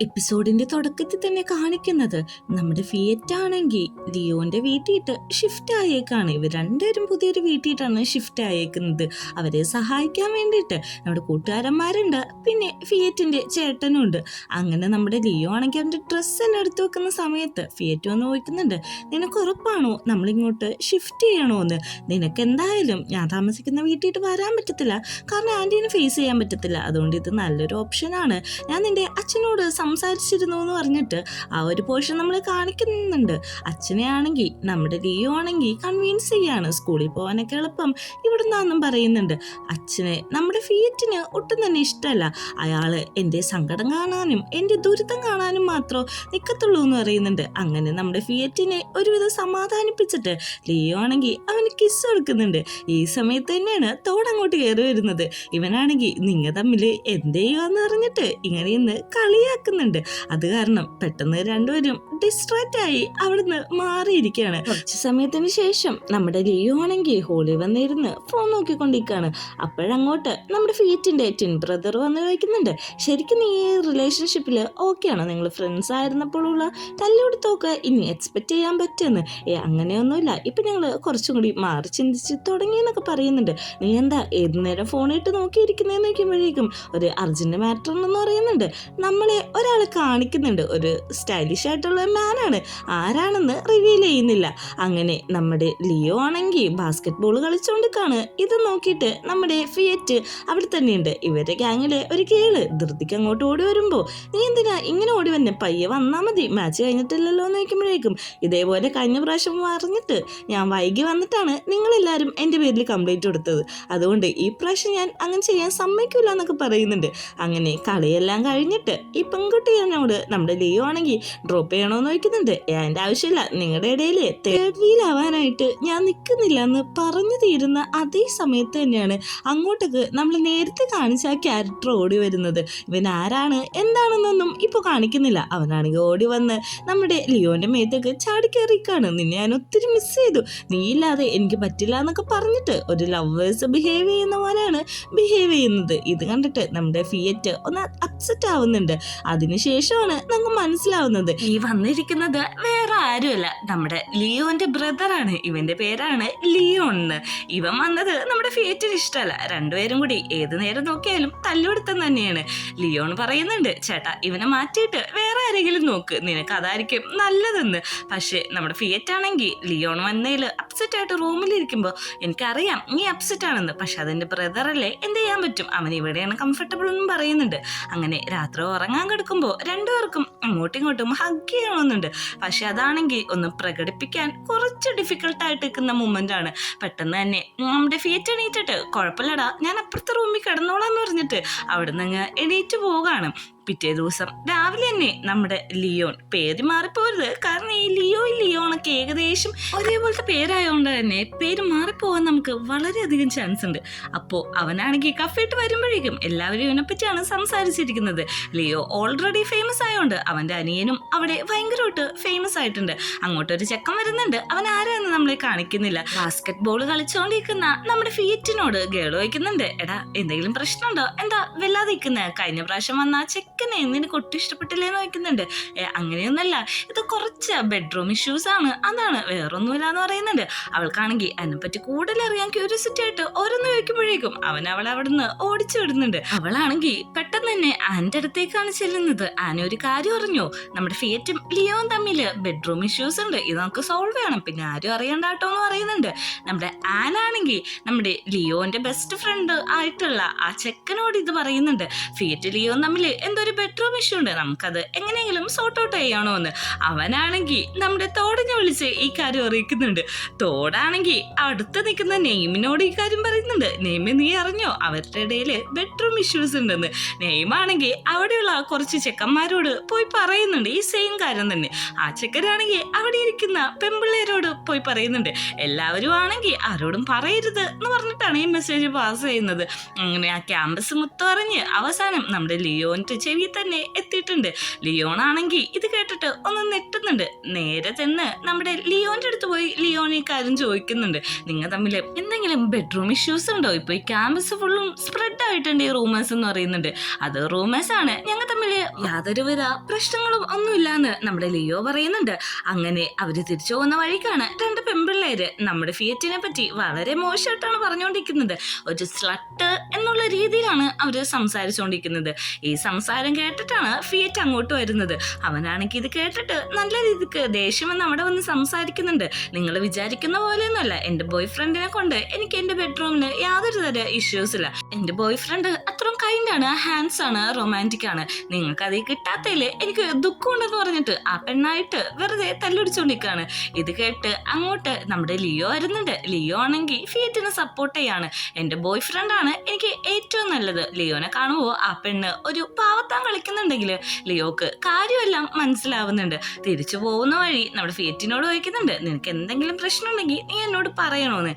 എപ്പിസോഡിന്റെ തുടക്കത്തിൽ തന്നെ കാണിക്കുന്നത് നമ്മുടെ ഫിയറ്റ് ആണെങ്കിൽ ലിയോന്റെ വീട്ടിട്ട് ഷിഫ്റ്റ് ആയേക്കാണ്. ഇവർ രണ്ടുപേരും പുതിയൊരു വീട്ടിട്ടാണ് ഷിഫ്റ്റ് ആയേക്കുന്നത്. അവരെ സഹായിക്കാൻ വേണ്ടിയിട്ട് നമ്മുടെ കൂട്ടുകാരന്മാരുണ്ട്, പിന്നെ ഫിയറ്റിന്റെ ചേട്ടനും ഉണ്ട്. അങ്ങനെ നമ്മുടെ ലിയോ ആണെങ്കിൽ അവന്റെ ഡ്രസ്സ് എല്ലാം എടുത്തു വെക്കുന്ന സമയത്ത് ഫിയറ്റ് വന്ന് ചോദിക്കുന്നുണ്ട്, നിനക്ക് ഉറപ്പാണോ നമ്മളിങ്ങോട്ട് ഷിഫ്റ്റ് ചെയ്യണോന്ന്? നിനക്ക് എന്തായാലും ഞാൻ താമസിക്കുന്ന വീട്ടിട്ട് വരാൻ പറ്റത്തില്ല, കാരണം ആന്റീനെ ഫേസ് ചെയ്യാൻ പറ്റത്തില്ല. അതുകൊണ്ട് ഇത് നല്ലൊരു ഓപ്ഷനാണ്. ഞാൻ നിന്റെ അച്ഛനോട് സംസാരിച്ചിരുന്നു എന്ന് പറഞ്ഞിട്ട് ആ ഒരു പോർഷൻ നമ്മൾ കാണിക്കുന്നുണ്ട്. അച്ഛനെ ആണെങ്കിൽ നമ്മുടെ ലിയോ ആണെങ്കിൽ കൺവിൻസ് ചെയ്യാണ് സ്കൂളിൽ പോകാനൊക്കെ എളുപ്പം ഇവിടുന്നാന്നും പറയുന്നുണ്ട്. അച്ഛനെ നമ്മുടെ ഫിയറ്റിന് ഒട്ടും തന്നെ ഇഷ്ടമല്ല. അയാള് എൻ്റെ സങ്കടം കാണാനും എൻ്റെ ദുരിതം കാണാനും മാത്രം നിൽക്കത്തുള്ളൂ എന്ന് പറയുന്നുണ്ട്. അങ്ങനെ നമ്മുടെ ഫിയറ്റിനെ ഒരുവിധം സമാധാനിപ്പിച്ചിട്ട് ലിയോ ആണെങ്കിൽ അവന് കിസ് കൊടുക്കുന്നുണ്ട്. ഈ സമയത്ത് തന്നെയാണ് തോടങ്ങോട്ട് കയറി വരുന്നത്. ഇവനാണെങ്കിൽ നിങ്ങൾ തമ്മിൽ എന്ത് ചെയ്യുവാന്ന് പറഞ്ഞിട്ട് ഇങ്ങനെ ഇന്ന് കളിയാക്കുന്നുണ്ട്. അത് കാരണം പെട്ടെന്ന് രണ്ടുപേരും ഡിസ്ട്രാക്റ്റ് ആയി അവിടുന്ന് മാറിയിരിക്കുകയാണ്. കുറച്ച് സമയത്തിന് ശേഷം നമ്മുടെ ലിയോ ആണെങ്കിൽ ഹോളിൽ വന്നിരുന്ന് ഫോൺ നോക്കിക്കൊണ്ടിരിക്കുകയാണ്. അപ്പോഴങ്ങോട്ട് നമ്മുടെ ഫിയറ്റിന്റെ ടിൻ ബ്രദർ വന്ന് ചോദിക്കുന്നുണ്ട്, ശരിക്കും നീ ഈ റിലേഷൻഷിപ്പിൽ ഓക്കെ ആണോ? നിങ്ങൾ ഫ്രണ്ട്സ് ആയിരുന്നപ്പോഴുള്ള തല്ലുകൊടുത്തൊക്കെ ഇനി എക്സ്പെക്ട് ചെയ്യാൻ പറ്റുമെന്ന്? അങ്ങനെയൊന്നുമില്ല, ഇപ്പൊ ഞങ്ങൾ കുറച്ചും കൂടി മാറി ചിന്തിച്ച് തുടങ്ങിയെന്നൊക്കെ പറയുന്നുണ്ട്. നീ എന്താ ഏത് നേരം ഫോണിട്ട് നോക്കിയിരിക്കുന്നതെന്ന് നോക്കുമ്പോഴേക്കും ഒരു അർജന്റ് മാറ്റർ എന്ന് പറയുന്നുണ്ട്. നമ്മളെ ഒരാളെ കാണിക്കുന്നുണ്ട്, ഒരു സ്റ്റൈലിഷ് ആയിട്ടുള്ള മാനാണ്, ആരാണെന്ന് റിവീൽ ചെയ്യുന്നില്ല. അങ്ങനെ നമ്മുടെ ലിയോ ആണെങ്കിൽ ബാസ്കറ്റ് ബോൾ കളിച്ചോണ്ടിരിക്കാണ്. ഇത് നോക്കിയിട്ട് നമ്മുടെ ഫിയറ്റ് അവിടെ തന്നെയുണ്ട്. ഇവരുടെ ഗ്യാങ്ങിലെ ഒരു കേള് ധൃതിക്ക് അങ്ങോട്ട് ഓടി വരുമ്പോ, നീ എന്തിനാ ഇങ്ങനെ ഓടി വന്നെ? പയ്യെ വന്നാ മതി, മാച്ച് കഴിഞ്ഞിട്ടില്ലല്ലോ എന്ന് ചോദിക്കുമ്പോഴേക്കും, ഇതേപോലെ കഴിഞ്ഞ പ്രാവശ്യം പറഞ്ഞിട്ട് ഞാൻ വൈകി വന്നിട്ടാണ് നിങ്ങളെല്ലാവരും എൻ്റെ പേരിൽ കംപ്ലൈൻറ്റ് കൊടുത്തത്, അതുകൊണ്ട് ഈ പ്രാവശ്യം ഞാൻ അങ്ങനെ ചെയ്യാൻ സമ്മതിക്കില്ല എന്നൊക്കെ പറയുന്നുണ്ട്. അങ്ങനെ കളിയെല്ലാം കഴിഞ്ഞിട്ട് ഈ പെൺകുട്ടിയോട് നമ്മുടെ ലിയോ ആണെങ്കിൽ ഡ്രോപ്പ് ചെയ്യണമെന്ന് ചോദിക്കുന്നുണ്ട്. അതിൻ്റെ ആവശ്യമില്ല, നിങ്ങളുടെ ഇടയിൽ തേർഡ് വീൽ ആവാനായിട്ട് ഞാൻ നിൽക്കുന്നില്ല എന്ന് പറഞ്ഞു തീരുന്ന അതേ സമയത്ത് തന്നെയാണ് അങ്ങോട്ടേക്ക് നമ്മൾ നേരത്തെ കാണിച്ച ആ ക്യാരക്ടർ ഓടി വരുന്നത്. ഇവൻ ആരാണ് എന്താണെന്നൊന്നും ഇപ്പോൾ കാണിക്കുന്നില്ല. അവനാണെങ്കിൽ ഓടി വന്ന് നമ്മുടെ ലിയോന്റെ മേത്തേക്ക് ചാടിക്കയറിക്കാണ്. നിന്നെ ഞാൻ ഒത്തിരി മിസ് ചെയ്തു, നീ ഇല്ലാതെ എനിക്ക് പറ്റില്ല എന്നൊക്കെ പറഞ്ഞിട്ട് ഒരു ലവേഴ്സ് ബിഹേവ് ചെയ്യുന്ന പോലെയാണ് ബിഹേവ് ചെയ്യുന്നത്. ഇത് കണ്ടിട്ട് നമ്മുടെ ഫിയറ്റ് ഒന്ന് അപ്സെറ്റ് ആവുന്നുണ്ട്. അതിനുശേഷമാണ് നമുക്ക് മനസ്സിലാവുന്നത് ഈ വന്നിരിക്കുന്നത് വേറെ ആരുമല്ല, നമ്മുടെ ലിയോന്റെ ബ്രദറാണ്. ഇവന്റെ പേരാണ് ലിയോൺ. ഇവൻ വന്നത് നമ്മുടെ ഫിയറ്റിന് ഇഷ്ടമല്ല. രണ്ടുപേരും കൂടി ഏത് നേരം നോക്കിയാലും തല്ലുകൊടുത്തം തന്നെയാണ്. ലിയോൺ പറയുന്നുണ്ട്, ചേട്ടാ ഇവനെ മാറ്റിയിട്ട് വേറെ ആരെങ്കിലും നോക്ക്, നിനക്ക് അതായിരിക്കും നല്ലതെന്ന്. പക്ഷെ നമ്മുടെ ഫിയറ്റ് ആണെങ്കിൽ ലിയോൺ വന്നതിൽ അപ്സെറ്റ് ആയിട്ട് റൂമിലിരിക്കുമ്പോൾ, എനിക്കറിയാം നീ അപ്സെറ്റ് ആണെന്ന്, പക്ഷെ അതെന്റെ ബ്രദറല്ലേ, എന്ത് ചെയ്യാൻ പറ്റും, അവൻ ഇവിടെയാണ് കംഫർട്ടബിൾ എന്നും പറയുന്നുണ്ട്. അങ്ങനെ രാത്രി ഉറങ്ങാൻ കിടക്കുമ്പോൾ രണ്ടുപേർക്കും അങ്ങോട്ടും ഇങ്ങോട്ടും ഹഗ് ചെയ്യണമെന്നുണ്ട്. പക്ഷെ അതാണെങ്കിൽ ഒന്ന് പ്രകടിപ്പിക്കാൻ കുറച്ച് ഡിഫിക്കൽട്ടായിട്ട് നിൽക്കുന്ന മൊമെന്റ് ആണ്. പെട്ടെന്ന് തന്നെ നമ്മുടെ ഫിയറ്റ് എണീറ്റിട്ട്, കുഴപ്പമില്ലടാ ഞാൻ അപ്പുറത്തെ റൂമിൽ കിടന്നോളാം എന്ന് പറഞ്ഞിട്ട് അവിടുന്ന് അങ്ങ് എണീറ്റ് പോവുകയാണ്. പിറ്റേ ദിവസം രാവിലെ തന്നെ നമ്മുടെ ലിയോൺ, പേര് മാറിപ്പോരുത്, കാരണം ഈ ലിയോണൊക്കെ ഏകദേശം ഒരേപോലത്തെ പേരായതുകൊണ്ട് തന്നെ പേര് മാറിപ്പോവാൻ നമുക്ക് വളരെയധികം ചാൻസ് ഉണ്ട്. അപ്പോൾ അവനാണെങ്കിൽ കഫേട്ട് വരുമ്പോഴേക്കും എല്ലാവരും ഇവനെ പറ്റിയാണ് സംസാരിച്ചിരിക്കുന്നത്. ലിയോ ഓൾറെഡി ഫേമസ് ആയതുകൊണ്ട് അവൻ്റെ അനിയനും അവിടെ ഭയങ്കരമായിട്ട് ഫേമസ് ആയിട്ടുണ്ട്. അങ്ങോട്ടൊരു ചെക്കൻ വരുന്നുണ്ട്, അവൻ ആരാന്ന് നമ്മളെ കാണിക്കുന്നില്ല. ബാസ്കറ്റ് ബോൾ കളിച്ചുകൊണ്ടിരിക്കുന്ന നമ്മുടെ ഫിയറ്റിനോട് ഗേള് വയ്ക്കുന്നുണ്ട്, എടാ എന്തെങ്കിലും പ്രശ്നമുണ്ടോ, എന്താ വല്ലാതെ ഇരിക്കുന്നത്? കഴിഞ്ഞ പ്രാവശ്യം വന്ന ചെക്കനെ നിനക്ക് ഒട്ടും ഇഷ്ടപ്പെട്ടില്ലേന്ന് ചോദിക്കുന്നുണ്ട്. അങ്ങനെയൊന്നല്ല, ഇത് കുറച്ച് ബെഡ്റൂം ഇഷ്യൂസ് ആണ്, അതാണ്, വേറൊന്നുമില്ല എന്ന് പറയുന്നുണ്ട്. അവൾക്കാണെങ്കിൽ അതിനെപ്പറ്റി കൂടുതൽ അറിയാൻ ക്യൂരിയോസിറ്റി ആയിട്ട് ഓരോന്ന് ചോദിക്കുമ്പോഴേക്കും അവളെ അവിടെ നിന്ന് ഓടിച്ചു വിടുന്നുണ്ട്. അവളാണെങ്കിൽ പെട്ടെന്ന് തന്നെ ആൻ്റെ അടുത്തേക്കാണ് ചെല്ലുന്നത്. ആന ഒരു കാര്യം അറിഞ്ഞോ, നമ്മുടെ ഫിയറ്റും ലിയോയും തമ്മിൽ ബെഡ്റൂം ഇഷ്യൂസ് ഉണ്ട്, ഇത് നമുക്ക് സോൾവ് ചെയ്യണം, പിന്നെ ആരും അറിയണ്ടാട്ടോ എന്ന് പറയുന്നുണ്ട്. നമ്മുടെ ആനാണെങ്കിൽ നമ്മുടെ ലിയോന്റെ ബെസ്റ്റ് ഫ്രണ്ട് ആയിട്ടുള്ള ആ ചെക്കനോട് ഇത് പറയുന്നുണ്ട്. ഫിയറ്റ് ലിയോയും തമ്മിൽ എന്തോ ഒരു ബെഡ്റൂം ഇഷ്യൂ ഉണ്ട്, നമുക്കത് എങ്ങനെയെങ്കിലും സോർട്ട് ഔട്ട് ചെയ്യണോ എന്ന്. അവനാണെങ്കിൽ നമ്മുടെ തോടിനെ വിളിച്ച് ഈ കാര്യം അറിയിക്കുന്നുണ്ട്. തോടാണെങ്കിൽ അടുത്ത് നിൽക്കുന്ന നെയ്മിനോട് ഈ കാര്യം പറയുന്നുണ്ട്. നെയ്മ് നീ അറിഞ്ഞോ അവരുടെ ഇടയിൽ ബെഡ്റൂം ഇഷ്യൂസ് ഉണ്ടെന്ന്. നെയ്മാണെങ്കിൽ അവിടെയുള്ള കുറച്ച് ചെക്കന്മാരോട് പോയി പറയുന്നുണ്ട് ഈ സെയിം കാര്യം തന്നെ. ആ ചെക്കനാണെങ്കിൽ അവിടെ ഇരിക്കുന്ന പെമ്പിള്ളേരോട് പോയി പറയുന്നുണ്ട്. എല്ലാവരും ആണെങ്കിൽ ആരോടും പറയരുത് എന്ന് പറഞ്ഞിട്ടാണ് ഈ മെസ്സേജ് പാസ് ചെയ്യുന്നത്. അങ്ങനെ ആ ക്യാമ്പസ് മൊത്തം അറിഞ്ഞ് അവസാനം നമ്മുടെ ലിയോന്റെ സേവിയെ തന്നെ എത്തിയിട്ടുണ്ട്. ലിയോൺ ആണെങ്കിൽ ഇത് കേട്ടിട്ട് ഒന്ന് നെട്ടുന്നുണ്ട്. നേരെ ചെന്ന് നമ്മുടെ ലിയോന്റെ അടുത്ത് പോയി ലിയോൺ ഈ കാര്യം ചോദിക്കുന്നുണ്ട്. നിങ്ങൾ തമ്മിൽ എന്തെങ്കിലും ബെഡ്റൂം ഇഷ്യൂസ് ഉണ്ടോ? ഇപ്പൊ ഈ ക്യാമ്പസ് ഫുള്ളും സ്പ്രെഡ് ആയിട്ടുണ്ട് ഈ റൂമേഴ്സ് എന്ന് പറയുന്നുണ്ട്. അത് റൂമേഴ്സ് ആണ്, ഞങ്ങൾ തമ്മിൽ യാതൊരുവിധ പ്രശ്നങ്ങളും ഒന്നുമില്ലാന്ന് നമ്മുടെ ലിയോ പറയുന്നുണ്ട്. അങ്ങനെ അവര് തിരിച്ചു പോകുന്ന വഴിക്കാണ് രണ്ട് പെൺപിള്ളേര് നമ്മുടെ ഫിയറ്റിനെ പറ്റി വളരെ മോശമായിട്ടാണ് പറഞ്ഞുകൊണ്ടിരിക്കുന്നത്. ഒരു സ്ലട്ട് എന്നുള്ള രീതിയിലാണ് അവര് സംസാരിച്ചുകൊണ്ടിരിക്കുന്നത്. ഈ സംസാരം കേട്ടിട്ടാണ് ഫിയറ്റ് അങ്ങോട്ട് വരുന്നത്. അവനാണെങ്കിൽ ഇത് കേട്ടിട്ട് നല്ല രീതിക്ക് ദേഷ്യം നമ്മുടെ വന്ന് സംസാരിക്കുന്നുണ്ട്. നിങ്ങൾ വിചാരിക്കുന്ന പോലെയൊന്നുമല്ല, എന്റെ ബോയ് ഫ്രണ്ടിനെ കൊണ്ട് എനിക്ക് എന്റെ ബെഡ്റൂമിന് യാതൊരു തര ഇഷ്യൂസ് ഇല്ല. എന്റെ ബോയ് ഫ്രണ്ട് അത്രയും കൈൻഡ് ആണ്, ഹാൻഡ്സ് ആണ്, റൊമാൻറ്റിക് ആണ്. നിങ്ങൾക്ക് അത് കിട്ടാത്തതില് എനിക്ക് ദുഃഖമുണ്ടെന്ന് പറഞ്ഞിട്ട് ആ പെണ്ണായിട്ട് വെറുതെ തല്ലുടിച്ചോണ്ടിരിക്കുകയാണ്. ഇത് കേട്ട് അങ്ങോട്ട് നമ്മുടെ ലിയോ വരുന്നുണ്ട്. ലിയോ ആണെങ്കിൽ ഫിയറ്റിനെ സപ്പോർട്ട് ചെയ്യാണ്. എന്റെ ബോയ് ഫ്രണ്ട് ആണ് എനിക്ക് ഏറ്റവും നല്ലത്. ലിയോനെ കാണുമ്പോൾ ആ പെണ്ണ് ഒരു പാവത്താൻ കളിക്കുന്നുണ്ടെങ്കിൽ ലിയോക്ക് കാര്യമെല്ലാം മനസ്സിലാവുന്നുണ്ട്. തിരിച്ചു പോകുന്ന വഴി നമ്മുടെ ഫിയറ്റിനോട് ചോദിക്കുന്നുണ്ട്, നിനക്ക് എന്തെങ്കിലും പ്രശ്നം ഉണ്ടെങ്കിൽ നീ എന്നോട് പറയണോന്ന്.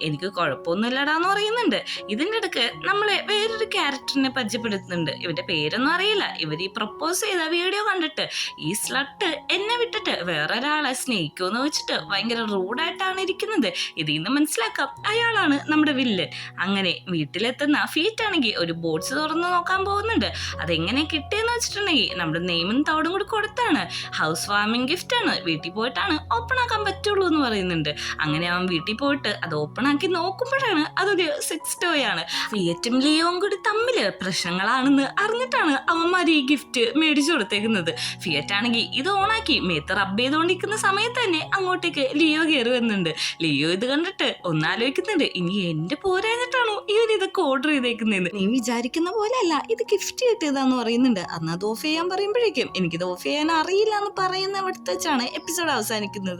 എനിക്ക് കുഴപ്പമൊന്നുമില്ലടാന്ന് പറയുന്നുണ്ട്. ഇതിൻ്റെ ഇടയ്ക്ക് നമ്മളെ വേറൊരു ക്യാരക്ടറിനെ പരിചയപ്പെടുത്തുന്നുണ്ട്. ഇവന്റെ പേരൊന്നും അറിയില്ല. ഇവർ ഈ പ്രപ്പോസ് ചെയ്ത വീഡിയോ കണ്ടിട്ട് ഈ സ്ലട്ട് എന്നെ വിട്ടിട്ട് വേറൊരാളെ സ്നേഹിക്കുമെന്ന് വെച്ചിട്ട് ഭയങ്കര റൂഡായിട്ടാണ് ഇരിക്കുന്നത്. ഇതിൽ നിന്ന് മനസ്സിലാക്കാം അയാളാണ് നമ്മുടെ വില്ലൻ. അങ്ങനെ വീട്ടിലെത്തുന്ന ഫീറ്റ് ആണെങ്കിൽ ഒരു ബോക്സ് തുറന്ന് നോക്കാൻ പോകുന്നുണ്ട്. അതെങ്ങനെ കിട്ടിയെന്ന് വെച്ചിട്ടുണ്ടെങ്കിൽ നമ്മുടെ നെയിമും തവിടും കൂടി കൊടുത്താണ്. ഹൗസ് വാമിംഗ് ഗിഫ്റ്റ് ആണ്, വീട്ടിൽ പോയിട്ടാണ് ഓപ്പൺ ആക്കാൻ പറ്റുള്ളൂ എന്ന് പറയുന്നുണ്ട്. അങ്ങനെ അവൻ വീട്ടിൽ പോയിട്ട് അത് ഓപ്പൺ ആക്കി നോക്കുമ്പോഴാണ് അതൊരു സെക്സ് ടോയ് ആണ്. ഫിയറ്റും ലിയോയും കൂടി തമ്മില് പ്രശ്നങ്ങളാണെന്ന് അറിഞ്ഞിട്ടാണ് അവന്മാർ ഈ ഗിഫ്റ്റ് മേടിച്ചു കൊടുത്തേക്കുന്നത്. ഫിയറ്റ് ആണെങ്കിൽ ഇത് ഓണാക്കി മേത്ത് റബ്ബ് ചെയ്തുകൊണ്ടിരിക്കുന്ന സമയത്ത് തന്നെ അങ്ങോട്ടേക്ക് ലിയോ കയറി വരുന്നുണ്ട്. ലിയോ ഇത് കണ്ടിട്ട് ഒന്നാലോചിക്കുന്നുണ്ട്, ഇനി എന്റെ പോരാഞ്ഞിട്ടാണോ ഇവർ ഇതൊക്കെ ഓർഡർ ചെയ്തേക്കുന്നതെന്ന്. നീ വിചാരിക്കുന്ന പോലെ അല്ല, ഇത് ഗിഫ്റ്റ് കിട്ടിയതാന്ന് പറയുന്നുണ്ട്. അന്ന് അത് ഓഫ് ചെയ്യാൻ പറയുമ്പോഴേക്കും എനിക്കിത് ഓഫ് ചെയ്യാൻ അറിയില്ല എന്ന് പറയുന്ന അവിടെ വെച്ചാണ് എപ്പിസോഡ് അവസാനിക്കുന്നത്.